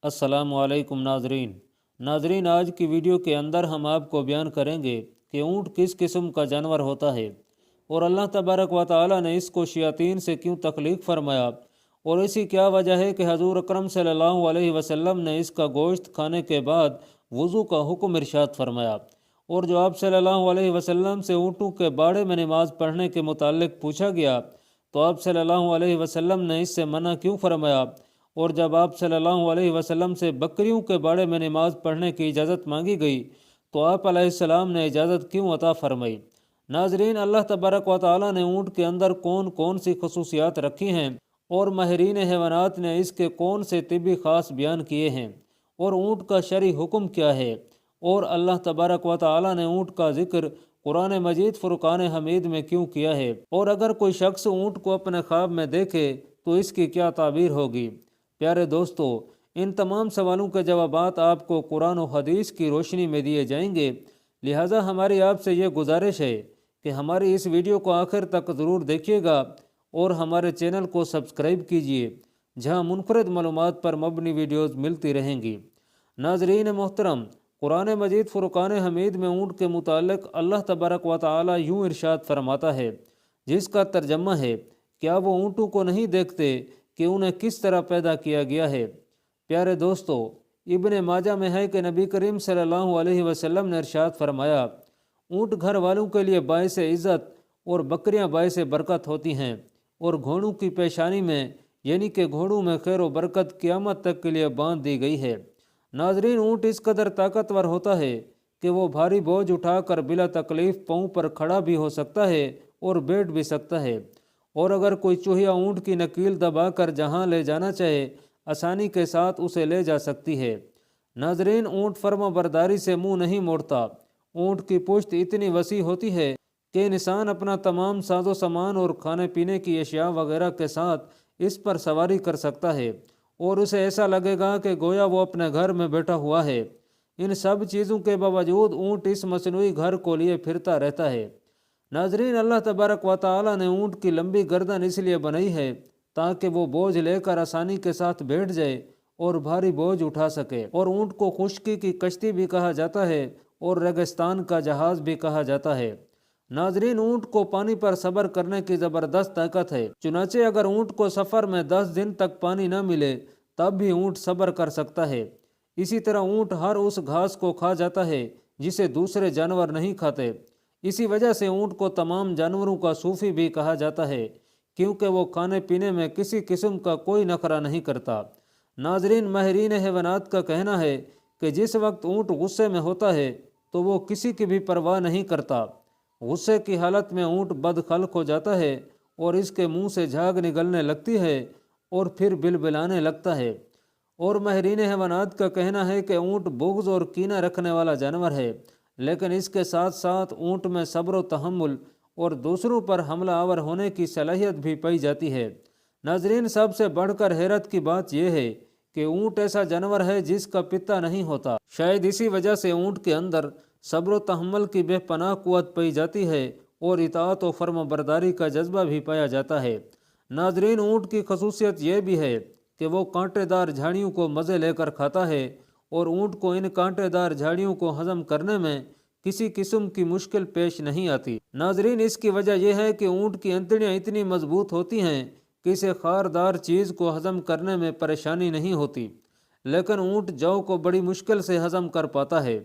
अस्सलाम वालेकुम नाजरीन, आज की वीडियो के अंदर हम आपको बयान करेंगे कि ऊँट किस किस्म का जानवर होता है और अल्लाह तबारक व तआला ने इसको शयातीन से क्यों तख्लीक फरमाया और ऐसी क्या वजह है कि हजूर अकरम सल्लल्लाहु अलैहि वसल्लम ने इसका गोश्त खाने के बाद वज़ू का हुक्म इरशाद फरमाया। और जो आप सल्लल्लाहु अलैहि वसल्लम से ऊँटों के बाड़े में नमाज पढ़ने के मुतालिक पूछा गया तो आप सल्लल्लाहु अलैहि वसल्लम ने इससे मना क्यों फरमाया, और जब आप सल्लल्लाहु अलैहि वसल्लम से बकरियों के बारे में नमाज पढ़ने की इजाज़त मांगी गई तो आप अलैहिस्सलाम ने इजाज़त क्यों अता फरमाई। नाजरीन, अल्लाह तबारक व तआला ने ऊँट के अंदर कौन कौन सी खसूसियात रखी हैं और माहिरीन हैवानात ने इसके कौन से तिब्बी ख़ास बयान किए हैं और ऊँट का शरई हुक्म क्या है, और अल्लाह तबारक व तआला ने ऊँट का जिक्र कुरान मजीद फुरकान हमीद में क्यों किया है, और अगर कोई शख्स ऊँट को अपने ख्वाब में देखे तो इसकी क्या ताबीर होगी। प्यारे दोस्तों, इन तमाम सवालों के जवाबात आपको कुरान और हदीस की रोशनी में दिए जाएंगे। लिहाजा हमारी आपसे ये गुजारिश है कि हमारी इस वीडियो को आखिर तक ज़रूर देखिएगा और हमारे चैनल को सब्सक्राइब कीजिए, जहां मुनफरद मालूमात पर मबनी वीडियोज़ मिलती रहेंगी। नाजरीन मोहतरम, कुरान मजीद फुरकान हमीद में ऊँट के मुतालिक अल्लाह तबारक व तआला यूँ इरशाद फरमाता है, जिसका तर्जमा है, क्या वो ऊँटों को नहीं देखते कि उन्हें किस तरह पैदा किया गया है। प्यारे दोस्तों, इब्ने माजा में है कि नबी करीम सल्लल्लाहु अलैहि वसल्लम ने इरशाद फरमाया, ऊँट घर वालों के लिए बाइस इज़्ज़त और बकरियां बाइस बरकत होती हैं, और घोड़ों की पेशानी में यानी कि घोड़ों में खैर व बरकत क़यामत तक के लिए बांध दी गई है। नाजरीन, ऊँट इस कदर ताकतवर होता है कि वो भारी बोझ उठाकर बिला तकलीफ़ पाँव पर खड़ा भी हो सकता है और बैठ भी सकता है, और अगर कोई चूहिया ऊँट की नकील दबाकर जहाँ ले जाना चाहे आसानी के साथ उसे ले जा सकती है। नाजरीन, ऊँट फर्मा बरदारी से मुंह नहीं मोड़ता। ऊँट की पुश्त इतनी वसी होती है कि इंसान अपना तमाम साजो सामान और खाने पीने की अशिया वगैरह के साथ इस पर सवारी कर सकता है और उसे ऐसा लगेगा कि गोया वो अपने घर में बैठा हुआ है। इन सब चीज़ों के बावजूद ऊँट इस मसनूई घर को लिए फिरता रहता है। नाजरीन, अल्लाह तबारक व तआला ने ऊँट की लंबी गर्दन इसलिए बनाई है ताकि वो बोझ लेकर आसानी के साथ बैठ जाए और भारी बोझ उठा सके। और ऊँट को खुश्की की कश्ती भी कहा जाता है और रेगिस्तान का जहाज़ भी कहा जाता है। नाजरीन, ऊँट को पानी पर सब्र करने की ज़बरदस्त ताकत है। चुनाचे अगर ऊँट को सफ़र में 10 दिन तक पानी न मिले तब भी ऊँट सब्र कर सकता है। इसी तरह ऊँट हर उस घास को खा जाता है जिसे दूसरे जानवर नहीं खाते। इसी वजह से ऊँट को तमाम जानवरों का सूफी भी कहा जाता है, क्योंकि वो खाने पीने में किसी किस्म का कोई नखरा नहीं करता। नाजरीन, माहिरीन हैवानात का कहना है कि जिस वक्त ऊँट गुस्से में होता है तो वो किसी की भी परवाह नहीं करता। गुस्से की हालत में ऊँट बदखलक हो जाता है और इसके मुंह से झाग निकलने लगती है और फिर बिलबिलाने लगता है। और माहिरीन हैवानात का कहना है कि ऊँट बुग़्ज़ और कीना रखने वाला जानवर है, लेकिन इसके साथ साथ ऊँट में सब्र व तहम्मुल और दूसरों पर हमला आवर होने की सलाहियत भी पाई जाती है। नाजरीन, सबसे बढ़कर हैरत की बात यह है कि ऊँट ऐसा जानवर है जिसका पिता नहीं होता। शायद इसी वजह से ऊँट के अंदर सब्र व तहम्मुल की बेपनाह कुव्वत पाई जाती है और इताअत व फर्माबरदारी का जज्बा भी पाया जाता है। नाजरीन, ऊँट की खसूसियत यह भी है कि वो कांटेदार झाड़ियों को मज़े लेकर खाता है और ऊँट को इन कांटेदार झाड़ियों को हजम करने में किसी किस्म की मुश्किल पेश नहीं आती। नाजरीन, इसकी वजह यह है कि ऊँट की अंतड़ियाँ इतनी मजबूत होती हैं कि इसे खारदार चीज़ को हजम करने में परेशानी नहीं होती, लेकिन ऊँट जौ को बड़ी मुश्किल से हजम कर पाता है।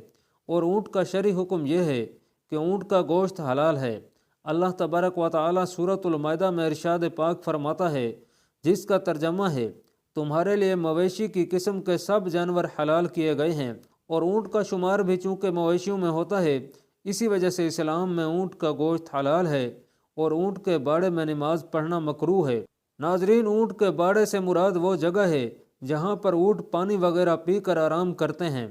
और ऊँट का शरई हुक्म यह है कि ऊँट का गोश्त हलाल है। अल्लाह तबारक व तआला सूरतुल माइदा में इरशाद पाक फरमाता है, जिसका तर्जमा है, तुम्हारे लिए मवेशी की किस्म के सब जानवर हलाल किए गए हैं। और ऊँट का शुमार भी चूँकि मवेशियों में होता है, इसी वजह से इस्लाम में ऊँट का गोश्त हलाल है और ऊँट के बाड़े में नमाज पढ़ना मकरूह है। नाजरीन, ऊँट के बाड़े से मुराद वो जगह है जहाँ पर ऊँट पानी वगैरह पी कर आराम करते हैं।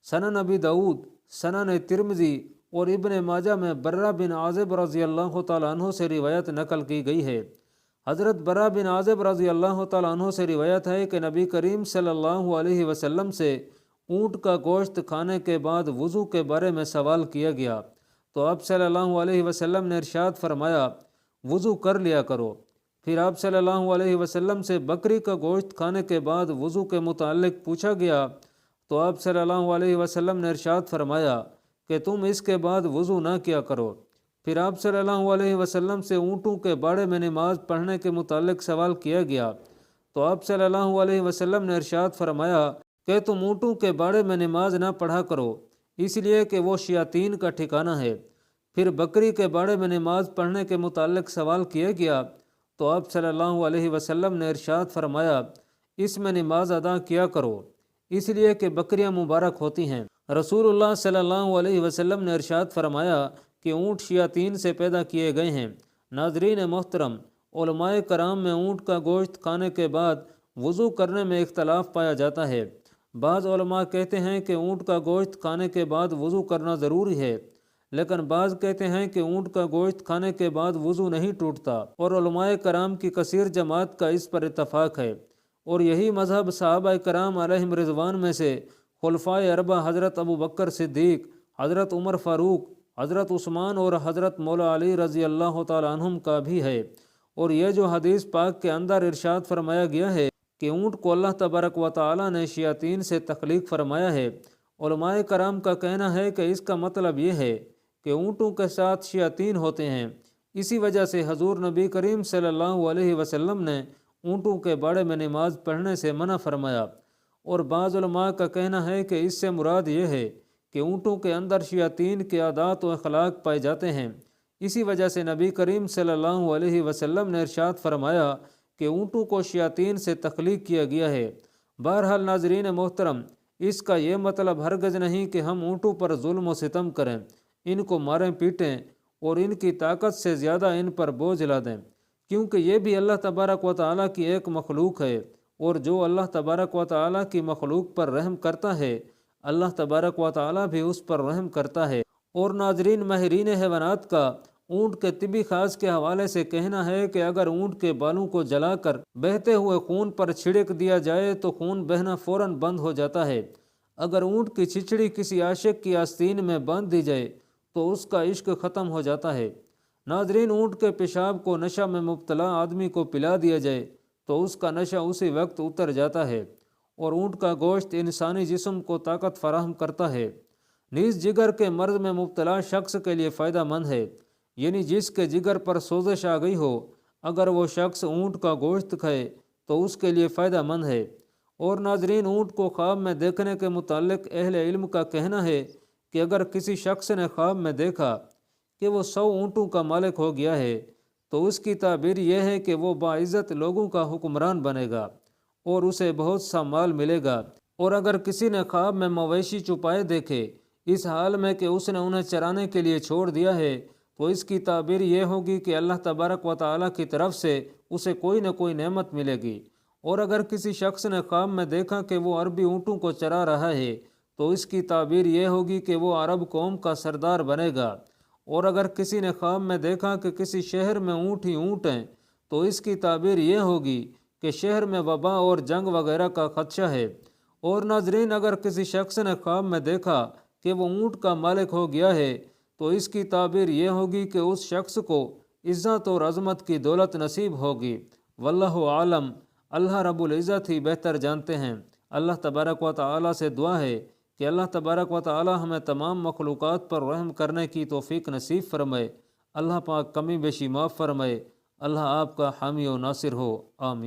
सनन अबी दाऊद, सनन तिरमिज़ी और इब्ने माजा में बर्रा बिन आज़िब रज़ी अल्लाह तआला अन्हु से रिवायत नकल की गई है। हज़रत बर्रा बिन आज़िब रज़ी अल्लाह तआला अन्हु से रिवायत है कि नबी करीम सल्लल्लाहु अलैहि वसल्लम से ऊँट का गोश्त खाने के बाद वज़ू के बारे में सवाल किया गया तो आप सल्लल्लाहु अलैहि वसल्लम ने इरशाद फरमाया, वज़ू कर लिया करो, پھر آپ صلی اللہ علیہ وسلم سے بکری کا گوشت کھانے کے بعد وضو کے متعلق پوچھا گیا تو آپ صلی اللہ علیہ وسلم نے ارشاد فرمایا کہ تم اس کے بعد وضو نہ کیا کرو۔ پھر آپ صلی اللہ علیہ وسلم سے اونٹوں کے باڑے میں نماز پڑھنے کے متعلق سوال کیا گیا تو آپ صلی اللہ علیہ وسلم نے ارشاد فرمایا کہ تم اونٹوں کے باڑے میں نماز نہ پڑھا کرو، اس لیے کہ وہ شیاطین کا ٹھکانہ ہے۔ پھر بکری کے باڑے میں نماز پڑھنے کے متعلق سوال کیا گیا تو آپ صلی اللہ علیہ وسلم نے ارشاد فرمایا اس میں نماز ادا کیا کرو، اس لیے کہ بکریاں مبارک ہوتی ہیں۔ رسول اللہ صلی اللہ علیہ وسلم نے ارشاد فرمایا کہ اونٹ شیاطین سے پیدا کیے گئے ہیں۔ ناظرین محترم، علماء کرام میں اونٹ کا گوشت کھانے کے بعد وضو کرنے میں اختلاف پایا جاتا ہے۔ بعض علماء کہتے ہیں کہ اونٹ کا گوشت کھانے کے بعد وضو کرنا ضروری ہے، لیکن بعض کہتے ہیں کہ اونٹ کا گوشت کھانے کے بعد وضو نہیں ٹوٹتا، اور علماء کرام کی کثیر جماعت کا اس پر اتفاق ہے، اور یہی مذہب صحابہ کرام علیہم رضوان میں سے خلفائے اربعہ حضرت ابو بکر صدیق، حضرت عمر فاروق، حضرت عثمان اور حضرت مولا علی رضی اللہ تعالی عنہم کا بھی ہے۔ اور یہ جو حدیث پاک کے اندر ارشاد فرمایا گیا ہے کہ اونٹ کو اللہ تبارک و تعالی نے شیاطین سے تخلیق فرمایا ہے، علماء کرام کا کہنا ہے کہ اس کا مطلب یہ ہے کہ اونٹوں کے ساتھ شیاطین ہوتے ہیں۔ اسی وجہ سے حضور نبی کریم صلی اللہ علیہ وسلم نے اونٹوں کے باڑے میں نماز پڑھنے سے منع فرمایا، اور بعض علماء کا کہنا ہے کہ اس سے مراد یہ ہے کہ اونٹوں کے اندر شیاطین کے عادات و اخلاق پائے جاتے ہیں۔ اسی وجہ سے نبی کریم صلی اللہ علیہ وسلم نے ارشاد فرمایا کہ اونٹوں کو شیاطین سے تخلیق کیا گیا ہے۔ بہرحال ناظرین محترم، اس کا یہ مطلب ہرگز نہیں کہ ہم اونٹوں پر ظلم و ستم کریں، ان کو ماریں پیٹیں اور ان کی طاقت سے زیادہ ان پر بوجھ لا دیں، کیونکہ یہ بھی اللہ تبارک و تعالیٰ کی ایک مخلوق ہے، اور جو اللہ تبارک و تعالیٰ کی مخلوق پر رحم کرتا ہے اللہ تبارک و تعالیٰ بھی اس پر رحم کرتا ہے۔ اور ناظرین، ماہرین حیوانات کا اونٹ کے طبی خاص کے حوالے سے کہنا ہے کہ اگر اونٹ کے بالوں کو جلا کر بہتے ہوئے خون پر چھڑک دیا جائے تو خون بہنا فوراً بند ہو جاتا ہے۔ اگر اونٹ کی چھچڑی کسی عاشق کی آستین میں باندھ دی جائے تو اس کا عشق ختم ہو جاتا ہے۔ ناظرین، اونٹ کے پیشاب کو نشہ میں مبتلا آدمی کو پلا دیا جائے تو اس کا نشہ اسی وقت اتر جاتا ہے، اور اونٹ کا گوشت انسانی جسم کو طاقت فراہم کرتا ہے۔ نیز جگر کے مرض میں مبتلا شخص کے لیے فائدہ مند ہے، یعنی جس کے جگر پر سوزش آ گئی ہو، اگر وہ شخص اونٹ کا گوشت کھائے تو اس کے لیے فائدہ مند ہے۔ اور ناظرین، اونٹ کو خواب میں دیکھنے کے متعلق اہل علم کا کہنا ہے کہ اگر کسی شخص نے خواب میں دیکھا کہ وہ 100 اونٹوں کا مالک ہو گیا ہے تو اس کی تعبیر یہ ہے کہ وہ باعزت لوگوں کا حکمران بنے گا اور اسے بہت سا مال ملے گا۔ اور اگر کسی نے خواب میں مویشی چھپائے دیکھے اس حال میں کہ اس نے انہیں چرانے کے لیے چھوڑ دیا ہے تو اس کی تعبیر یہ ہوگی کہ اللہ تبارک و تعالیٰ کی طرف سے اسے کوئی نہ کوئی نعمت ملے گی۔ اور اگر کسی شخص نے خواب میں دیکھا کہ وہ عربی اونٹوں کو چرا رہا ہے تو اس کی تعبیر یہ ہوگی کہ وہ عرب قوم کا سردار بنے گا۔ اور اگر کسی نے خواب میں دیکھا کہ کسی شہر میں اونٹ ہی اونٹ ہیں تو اس کی تعبیر یہ ہوگی کہ شہر میں وبا اور جنگ وغیرہ کا خدشہ ہے۔ اور ناظرین، اگر کسی شخص نے خواب میں دیکھا کہ وہ اونٹ کا مالک ہو گیا ہے تو اس کی تعبیر یہ ہوگی کہ اس شخص کو عزت اور عظمت کی دولت نصیب ہوگی۔ واللہ عالم، اللہ رب العزت ہی بہتر جانتے ہیں۔ اللہ تبارک و تعالیٰ سے دعا ہے کہ اللہ تبارک و تعالیٰ ہمیں تمام مخلوقات پر رحم کرنے کی توفیق نصیب فرمائے۔ اللہ پاک کمی بیشی معاف فرمائے۔ اللہ آپ کا حامی و ناصر ہو، آمین۔